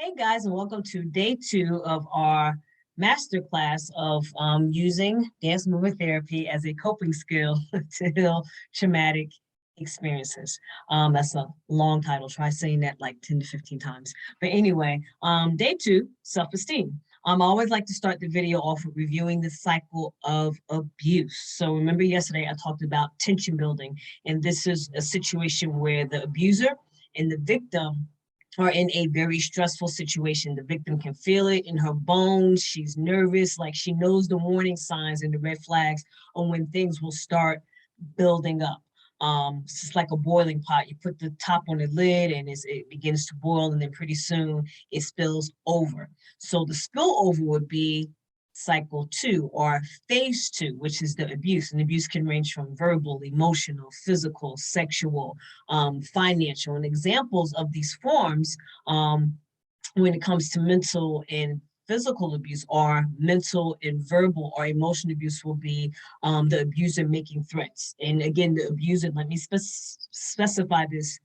Hey guys, and welcome to day 2 of our masterclass of using dance movement therapy as a coping skill to heal traumatic experiences. That's a long title. Try saying that like 10 to 15 times. But anyway, day 2, self-esteem. I always like to start the video off with reviewing the cycle of abuse. So remember yesterday I talked about tension building, and this is a situation where the abuser and the victim are in a very stressful situation. The victim can feel it in her bones. She's nervous, like she knows the warning signs and the red flags on when things will start building up. It's just like a boiling pot. You put the top on the lid and it begins to boil, and then pretty soon it spills over. So the spillover would be cycle 2 or phase 2, which is the abuse. And abuse can range from verbal, emotional, physical, sexual, financial. And examples of these forms when it comes to mental and physical abuse are mental and verbal or emotional abuse will be the abuser making threats. And again, the abuser, let me specify this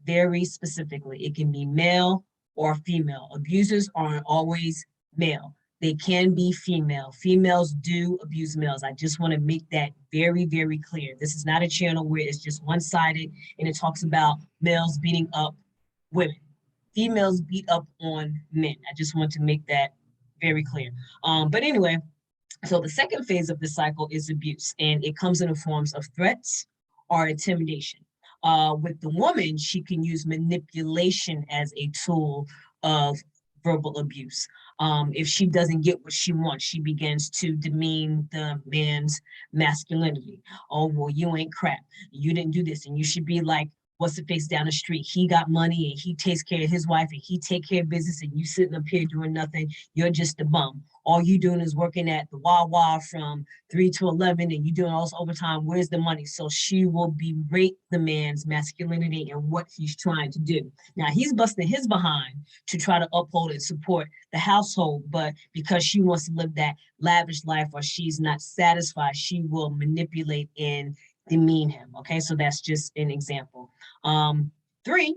very specifically. It can be male or female. Abusers aren't always male. They can be female. Females do abuse males. I just want to make that very, very clear. This is not a channel where it's just one-sided and it talks about males beating up women. Females beat up on men. I just want to make that very clear. But anyway, so the second phase of the cycle is abuse, and it comes in the forms of threats or intimidation. With the woman, she can use manipulation as a tool of verbal abuse. If she doesn't get what she wants, she begins to demean the man's masculinity. Oh, well, you ain't crap. You didn't do this, and you should be like, what's the face down the street? He got money and he takes care of his wife and he take care of business, and you sitting up here doing nothing. You're just a bum. All you doing is working at the Wawa from 3 to 11, and you doing all this overtime. Where's the money? So she will berate the man's masculinity and what he's trying to do. Now he's busting his behind to try to uphold and support the household, but because she wants to live that lavish life or she's not satisfied, she will manipulate and demean him. Okay, so that's just an example. 3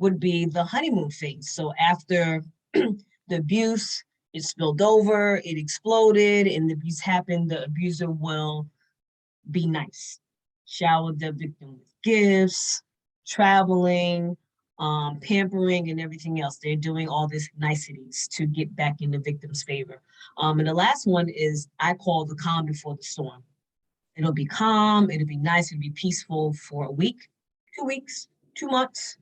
would be the honeymoon phase. So after the abuse, it spilled over, it exploded, and the abuse happened, the abuser will be nice, shower the victim with gifts, traveling, pampering, and everything else. They're doing all these niceties to get back in the victim's favor. And the last one is I call the calm before the storm. It'll be calm, it'll be nice, it'll be peaceful for a week, 2 weeks, 2 months,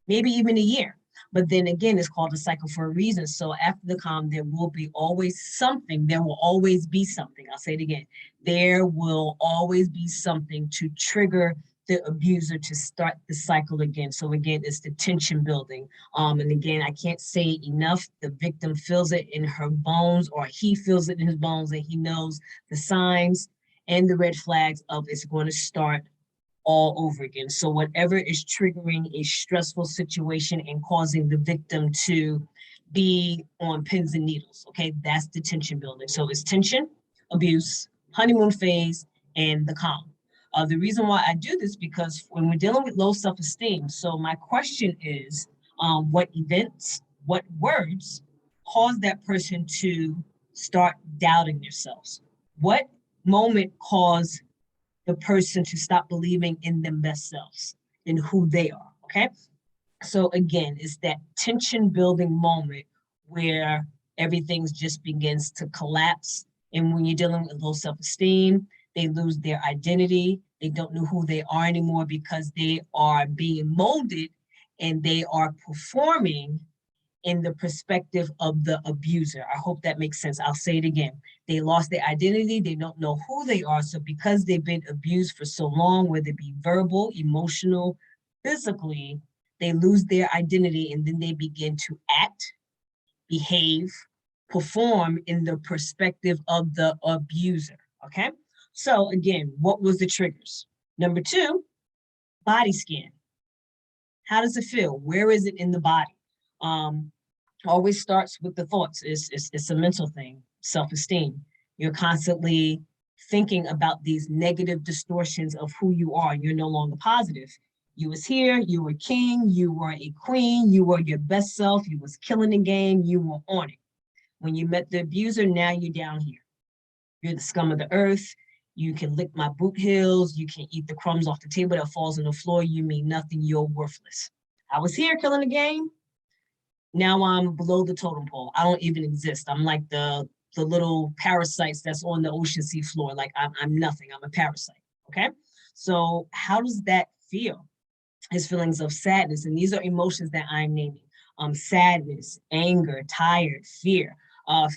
maybe even a year. But then again, it's called a cycle for a reason. So after the calm, there will be always something. There will always be something. I'll say it again. There will always be something to trigger the abuser to start the cycle again. So again, it's the tension building. And again, I can't say enough. The victim feels it in her bones, or he feels it in his bones, and he knows the signs and the red flags of it's going to start all over again. So whatever is triggering a stressful situation and causing the victim to be on pins and needles, okay, that's the tension building. So it's tension, abuse, honeymoon phase, and the calm. The reason why I do this because when we're dealing with low self-esteem, so my question is, what events, what words cause that person to start doubting themselves? What moment caused the person to stop believing in them best selves and who they are, okay? So again, it's that tension building moment where everything just begins to collapse. And when you're dealing with low self-esteem, they lose their identity. They don't know who they are anymore because they are being molded and they are performing in the perspective of the abuser. I hope that makes sense. I'll say it again. They lost their identity. They don't know who they are. So because they've been abused for so long, whether it be verbal, emotional, physically, they lose their identity and then they begin to act, behave, perform in the perspective of the abuser, okay? So again, what was the triggers? Number 2, body scan. How does it feel? Where is it in the body? Always starts with the thoughts. It's a mental thing, self-esteem. You're constantly thinking about these negative distortions of who you are. You're no longer positive. You was here, you were king, you were a queen, you were your best self, you was killing the game, you were on it. When you met the abuser, now you're down here. You're the scum of the earth. You can lick my boot heels. You can eat the crumbs off the table that falls on the floor. You mean nothing. You're worthless. I was here killing the game. Now I'm below the totem pole. I don't even exist. I'm like the little parasites that's on the ocean sea floor. Like I'm nothing. I'm a parasite. Okay. So how does that feel? His feelings of sadness. And these are emotions that I'm naming. Sadness, anger, tired, fear.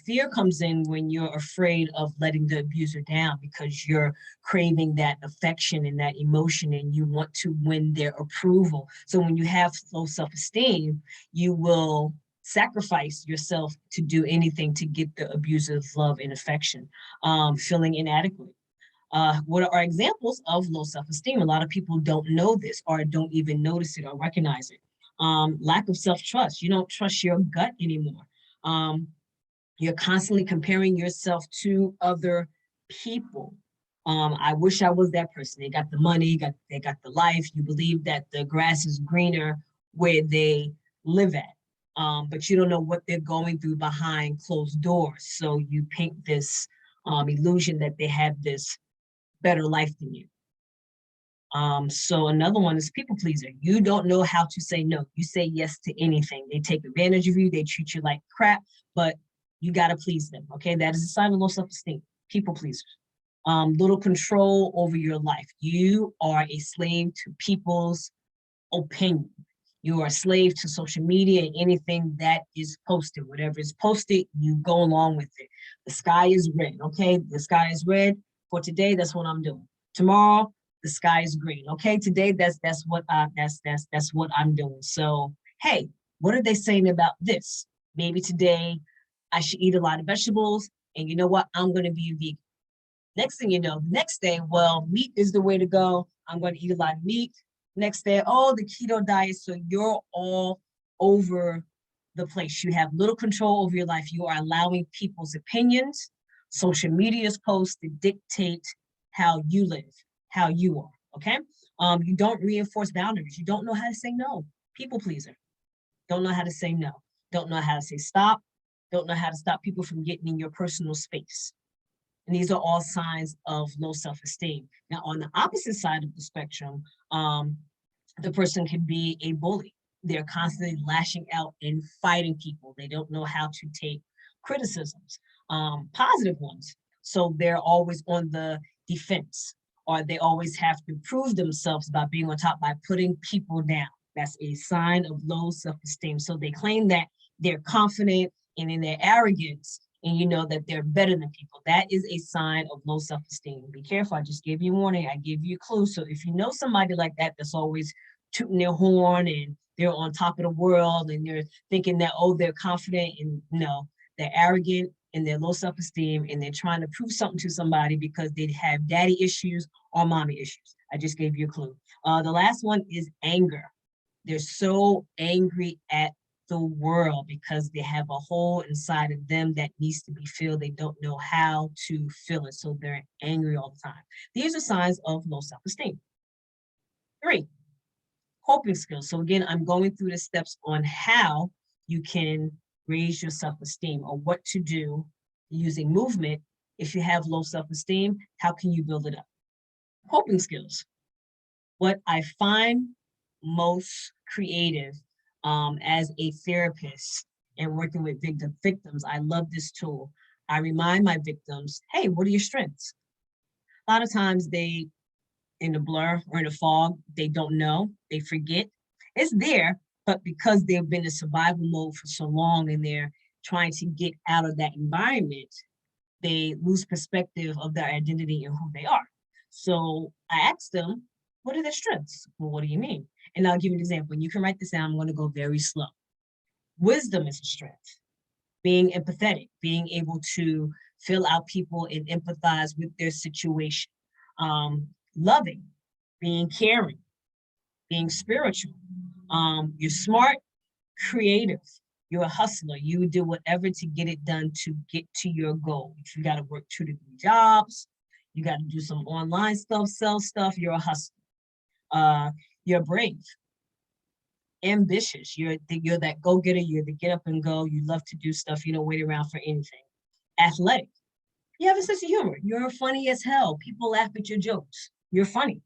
Fear comes in when you're afraid of letting the abuser down because you're craving that affection and that emotion and you want to win their approval. So when you have low self-esteem, you will sacrifice yourself to do anything to get the abuser's love and affection. Feeling inadequate. What are examples of low self-esteem? A lot of people don't know this or don't even notice it or recognize it. Lack of self-trust. You don't trust your gut anymore. You're constantly comparing yourself to other people. I wish I was that person. They got the money, they got the life. You believe that the grass is greener where they live at. But you don't know what they're going through behind closed doors. So you paint this illusion that they have this better life than you. So another one is people pleaser. You don't know how to say no. You say yes to anything. They take advantage of you. They treat you like crap, but you got to please them. Okay. That is a sign of low self-esteem. People pleasers. Little control over your life. You are a slave to people's opinion. You are a slave to social media and anything that is posted. Whatever is posted, you go along with it. The sky is red. Okay. The sky is red. For today, that's what I'm doing. Tomorrow, the sky is green. Okay, today that's what I'm doing. So hey, what are they saying about this? Maybe today I should eat a lot of vegetables, and you know what? I'm going to be a vegan. Next thing you know, next day, well, meat is the way to go. I'm going to eat a lot of meat. Next day, oh, the keto diet. So you're all over the place. You have little control over your life. You are allowing people's opinions, social media's posts to dictate how you live, how you are. Okay. You don't reinforce boundaries. You don't know how to say no. People pleaser. Don't know how to say no. Don't know how to say stop. Don't know how to stop people from getting in your personal space. And these are all signs of low self-esteem. Now, on the opposite side of the spectrum, the person can be a bully. They're constantly lashing out and fighting people. They don't know how to take criticisms, positive ones. So they're always on the defense, or they always have to prove themselves by being on top, by putting people down. That's a sign of low self-esteem. So they claim that they're confident and in their arrogance, and you know that they're better than people. That is a sign of low self-esteem. Be careful. I just gave you a warning. I gave you a clue. So if you know somebody like that, that's always tooting their horn and they're on top of the world and they're thinking that, oh, they're confident, and no, they're arrogant and they're low self-esteem and they're trying to prove something to somebody because they have daddy issues or mommy issues. I just gave you a clue. The last one is anger. They're so angry at the world because they have a hole inside of them that needs to be filled. They don't know how to fill it. So they're angry all the time. These are signs of low self-esteem. 3, coping skills. So again, I'm going through the steps on how you can raise your self-esteem or what to do using movement. If you have low self-esteem, how can you build it up? Coping skills. What I find most creative as a therapist and working with victims, I love this tool. I remind my victims, hey, what are your strengths? A lot of times they, in the blur or in the fog, they don't know, they forget. It's there, but because they've been in survival mode for so long and they're trying to get out of that environment, they lose perspective of their identity and who they are. So I asked them, what are their strengths? Well, what do you mean? And I'll give you an example. You can write this down. I'm going to go very slow. Wisdom is a strength. Being empathetic, being able to fill out people and empathize with their situation. Loving, being caring, being spiritual. You're smart, creative. You're a hustler. You do whatever to get it done to get to your goal. If you got to work 2 to 3 jobs, you got to do some online stuff, sell stuff, you're a hustler. You're brave, ambitious. You're that go-getter. You're the get up and go. You love to do stuff. You don't wait around for anything. Athletic. You have a sense of humor. You're funny as hell. People laugh at your jokes. You're funny.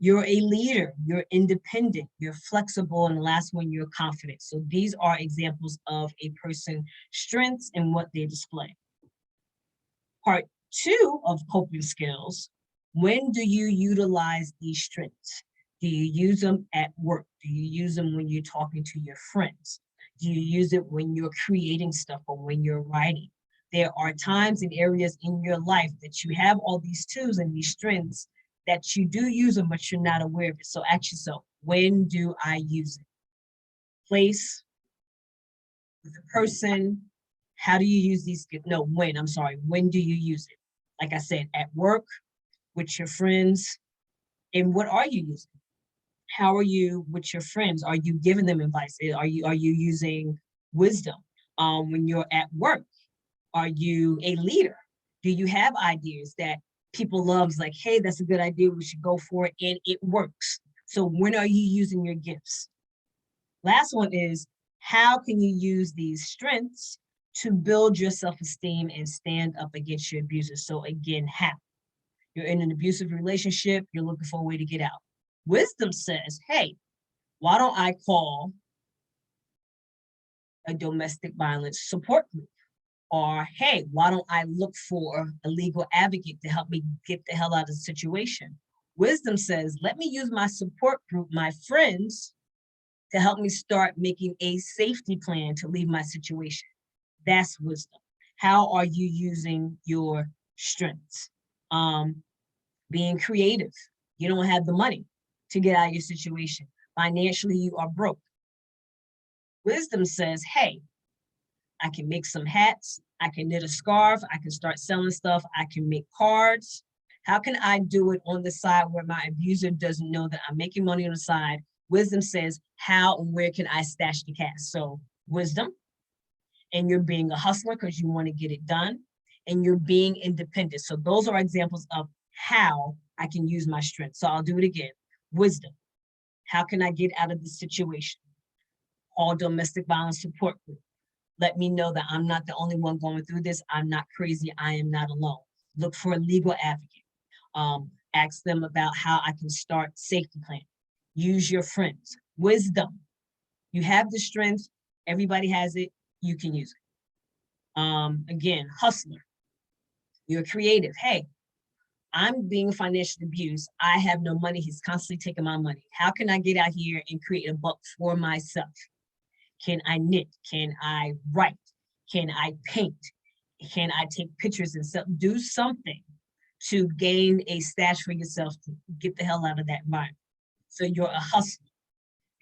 You're a leader. You're independent. You're flexible. And the last one, you're confident. So these are examples of a person's strengths and what they display. Part two of coping skills. When do you utilize these strengths? Do you use them at work? Do you use them when you're talking to your friends? Do you use it when you're creating stuff or when you're writing? There are times and areas in your life that you have all these tools and these strengths that you do use them, but you're not aware of it. So ask yourself, when do I use it? Place, with the person, how do you use these? No, when, I'm sorry, when do you use it? Like I said, at work, with your friends, and what are you using? How are you with your friends? Are you giving them advice? Are you using wisdom? When you're at work, are you a leader? Do you have ideas that people love? Like, hey, that's a good idea. We should go for it, and it works. So when are you using your gifts? Last one is, how can you use these strengths to build your self-esteem and stand up against your abusers? So again, how? You're in an abusive relationship, you're looking for a way to get out. Wisdom says, hey, why don't I call a domestic violence support group? Or, hey, why don't I look for a legal advocate to help me get the hell out of the situation? Wisdom says, let me use my support group, my friends, to help me start making a safety plan to leave my situation. That's wisdom. How are you using your strengths? Being creative. You don't have the money to get out of your situation. Financially, you are broke. Wisdom says, hey, I can make some hats. I can knit a scarf. I can start selling stuff. I can make cards. How can I do it on the side where my abuser doesn't know that I'm making money on the side? Wisdom says, how and where can I stash the cash? So wisdom, and you're being a hustler because you want to get it done, and you're being independent. So those are examples of how I can use my strength. So I'll do it again. Wisdom, how can I get out of this situation? All domestic violence support group. Let me know that I'm not the only one going through this. I'm not crazy. I am not alone. Look for a legal advocate. Ask them about how I can start safety plan. Use your friends. Wisdom. You have the strength. Everybody has it. You can use it. Again, hustler. You're creative. Hey, I'm being financially abused. I have no money. He's constantly taking my money. How can I get out here and create a buck for myself? Can I knit? Can I write? Can I paint? Can I take pictures and do something to gain a stash for yourself to get the hell out of that environment? So you're a hustler.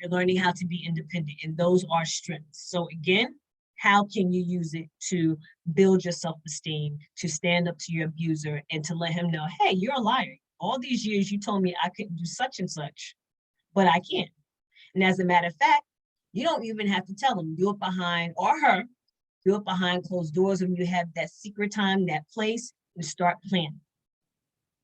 You're learning how to be independent, and those are strengths. So again, how can you use it to build your self-esteem, to stand up to your abuser, and to let him know, hey, you're a liar. All these years you told me I couldn't do such and such, but I can. And as a matter of fact, you don't even have to tell them. Do it behind, or her, do it behind closed doors when you have that secret time, that place, and start planning.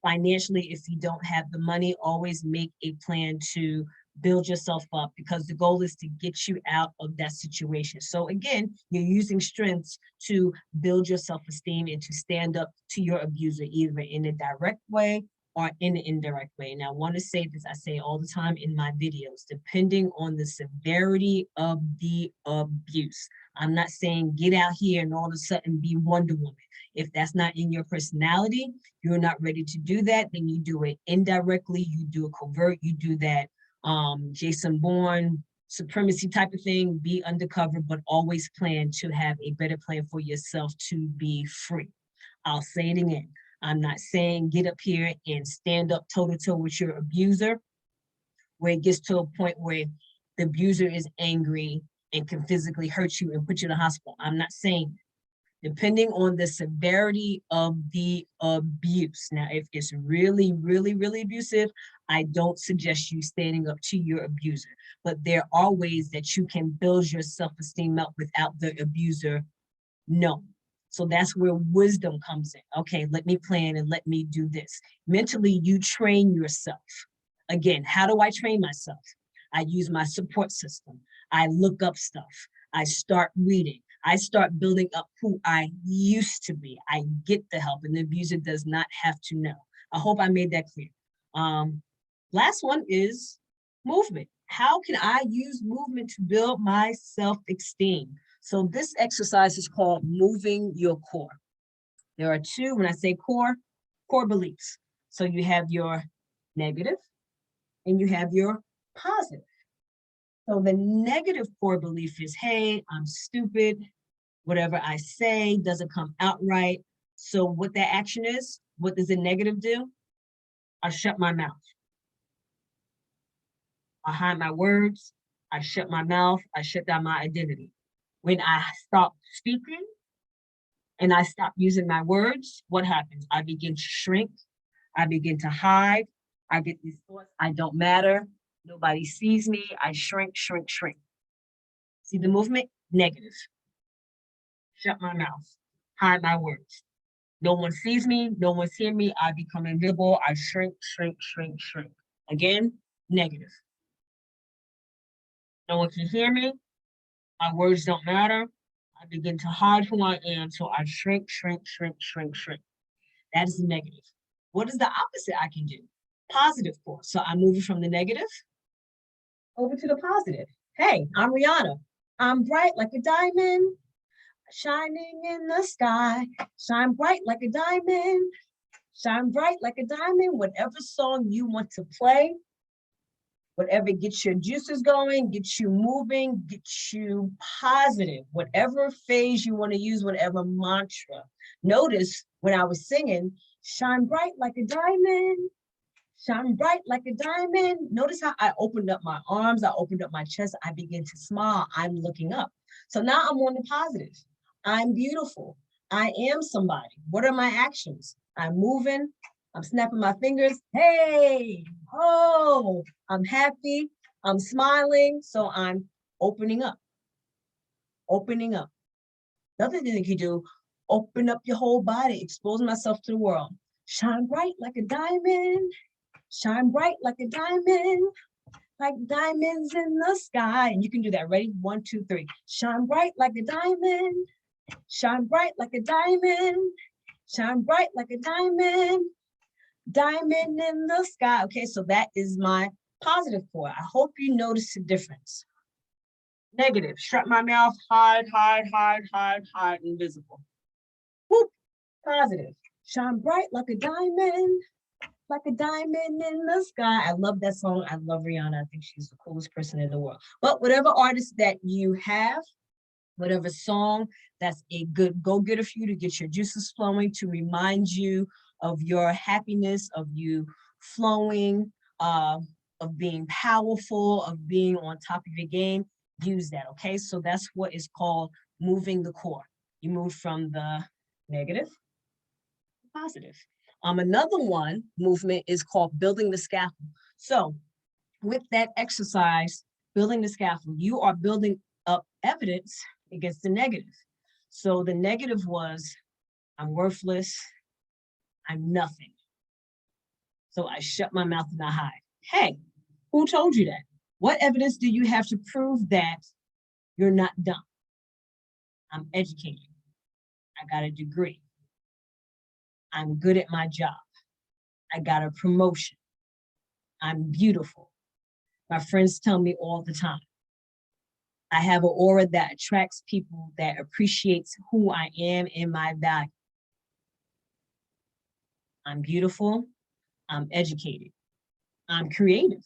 Financially, if you don't have the money, always make a plan to build yourself up, because the goal is to get you out of that situation. So again, you're using strengths to build your self-esteem and to stand up to your abuser, either in a direct way or in an indirect way. And I want to say this, I say all the time in my videos, depending on the severity of the abuse. I'm not saying get out here and all of a sudden be Wonder Woman. If that's not in your personality, you're not ready to do that, then you do it indirectly, you do a covert, you do that Jason Bourne supremacy type of thing, be undercover, but always plan to have a better plan for yourself to be free. I'll say it again. I'm not saying get up here and stand up toe to toe with your abuser, where it gets to a point where the abuser is angry and can physically hurt you and put you in the hospital. I'm not saying that. Depending on the severity of the abuse. Now, if it's really, really, really abusive, I don't suggest you standing up to your abuser. But there are ways that you can build your self-esteem up without the abuser knowing. So that's where wisdom comes in. Okay, let me plan and let me do this. Mentally, you train yourself. Again, how do I train myself? I use my support system. I look up stuff. I start reading. I start building up who I used to be. I get the help, and the abuser does not have to know. I hope I made that clear. Last one is movement. How can I use movement to build my self-esteem? So this exercise is called moving your core. There are two, when I say core beliefs. So you have your negative and you have your positive. So the negative core belief is, hey, I'm stupid. Whatever I say doesn't come out right. So what that action is, what does the negative do? I shut my mouth. I hide my words. I shut my mouth. I shut down my identity. When I stop speaking and I stop using my words, what happens? I begin to shrink. I begin to hide. I get these thoughts, I don't matter. Nobody sees me. I shrink, shrink, shrink. See the movement? Negative. Shut my mouth. Hide my words. No one sees me. No one's hearing me. I become invisible. I shrink, shrink, shrink, shrink. Again, negative. No one can hear me. My words don't matter. I begin to hide who I am. So I shrink, shrink, shrink, shrink, shrink. That is the negative. What is the opposite I can do? Positive force. So I'm moving from the negative over to the positive. Hey, I'm Rihanna. I'm bright like a diamond, shining in the sky. Shine bright like a diamond. Shine bright like a diamond. Whatever song you want to play, whatever gets your juices going, gets you moving, gets you positive, whatever phase you want to use, whatever mantra. Notice when I was singing, shine bright like a diamond, shine bright like a diamond. Notice how I opened up my arms, I opened up my chest, I began to smile, I'm looking up. So now I'm on the positive. I'm beautiful. I am somebody. What are my actions? I'm moving, I'm snapping my fingers. Hey, oh, I'm happy, I'm smiling. So I'm opening up, opening up. Another thing you do, open up your whole body, expose myself to the world. Shine bright like a diamond, shine bright like a diamond, like diamonds in the sky. And you can do that. Ready? 1, 2, 3. Shine bright like a diamond, shine bright like a diamond, shine bright like a diamond, diamond in the sky. Okay, so that is my positive core. I hope you notice the difference. Negative, shut my mouth, hide, hide, hide, hide, hide, invisible. Whoop, positive, shine bright like a diamond in the sky. I love that song. I love Rihanna. I think she's the coolest person in the world. But whatever artist that you have, whatever song that's a good go-getter for you to get your juices flowing, to remind you of your happiness, of you flowing, of being powerful, of being on top of your game, use that, okay? So that's what is called moving the core. You move from the negative to positive. Another one movement is called building the scaffold. So with that exercise, building the scaffold, you are building up evidence against the negative. So the negative was, I'm worthless, I'm nothing. So I shut my mouth and I hide. Hey, who told you that? What evidence do you have to prove that you're not dumb? I'm educated. I got a degree. I'm good at my job. I got a promotion. I'm beautiful. My friends tell me all the time. I have an aura that attracts people, that appreciates who I am and my value. I'm beautiful. I'm educated. I'm creative.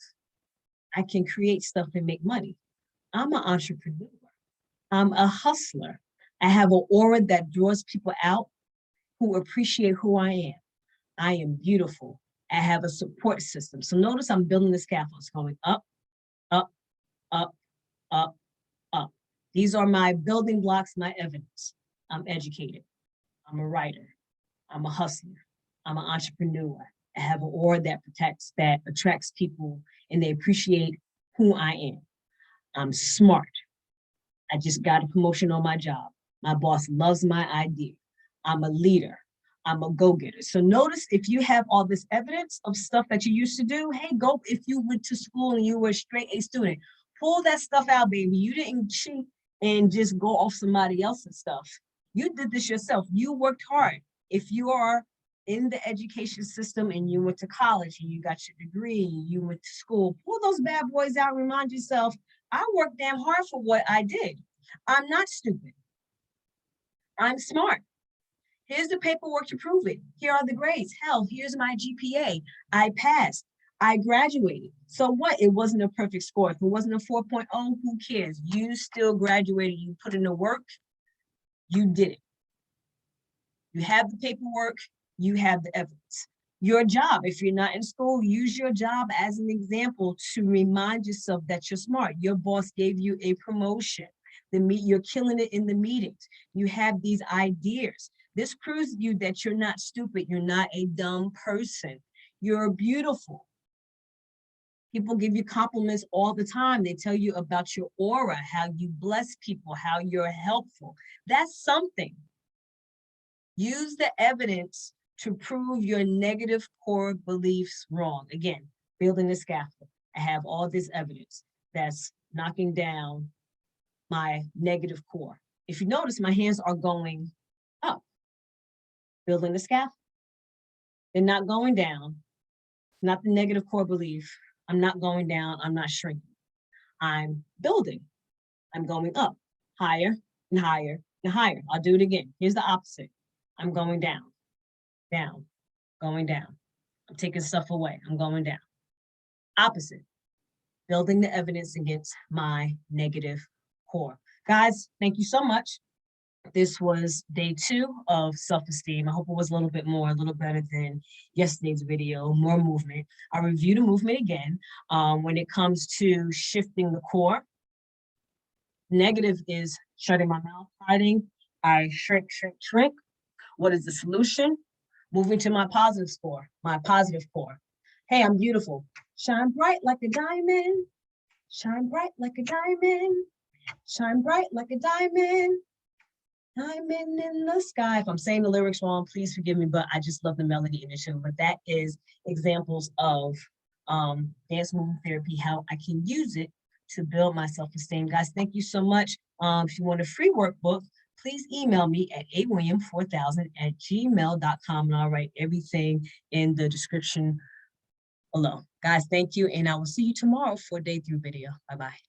I can create stuff and make money. I'm an entrepreneur. I'm a hustler. I have an aura that draws people out who appreciate who I am. I am beautiful. I have a support system. So notice I'm building the scaffold. It's going up, up, up, up, up. These are my building blocks, my evidence. I'm educated. I'm a writer. I'm a hustler. I'm an entrepreneur. I have an aura that attracts people and they appreciate who I am. I'm smart. I just got a promotion on my job. My boss loves my idea. I'm a leader. I'm a go-getter. So notice if you have all this evidence of stuff that you used to do, hey, go, if you went to school and you were a straight A student, pull that stuff out, baby. You didn't cheat and just go off somebody else's stuff. You did this yourself. You worked hard. If you are in the education system and you went to college and you got your degree, you went to school, pull those bad boys out, remind yourself, I worked damn hard for what I did. I'm not stupid. I'm smart. Here's the paperwork to prove it. Here are the grades. Hell, here's my GPA. I passed. I graduated. So what? It wasn't a perfect score. If it wasn't a 4.0, who cares? You still graduated. You put in the work. You did it. You have the paperwork. You have the evidence. Your job, if you're not in school, use your job as an example to remind yourself that you're smart. Your boss gave you a promotion. You're killing it in the meetings. You have these ideas. This proves to you that you're not stupid. You're not a dumb person. You're beautiful. People give you compliments all the time. They tell you about your aura, how you bless people, how you're helpful. That's something. Use the evidence to prove your negative core beliefs wrong. Again, building the scaffold. I have all this evidence that's knocking down my negative core. If you notice, my hands are going up, building the scaffold. They're not going down, not the negative core belief. I'm not going down, I'm not shrinking. I'm building, I'm going up, higher and higher and higher. I'll do it again. Here's the opposite. I'm going down, down, going down. I'm taking stuff away, I'm going down. Opposite, building the evidence against my negative core. Guys, thank you so much. This was day 2 of self-esteem. I hope it was a little better than yesterday's video, more movement. I'll review the movement again. When it comes to shifting the core, negative is shutting my mouth, hiding. I shrink, shrink, shrink. What is the solution? Moving to my positive score, my positive core. Hey, I'm beautiful. Shine bright like a diamond. Shine bright like a diamond. Shine bright like a diamond. Diamond in the sky. If I'm saying the lyrics wrong, please forgive me, but I just love the melody in the show. But that is examples of dance movement therapy, how I can use it to build my self-esteem. Guys, thank you so much. If you want a free workbook, please email me at awilliam4000@gmail.com, and I'll write everything in the description below. Guys, thank you, and I will see you tomorrow for day 3 video. Bye-bye.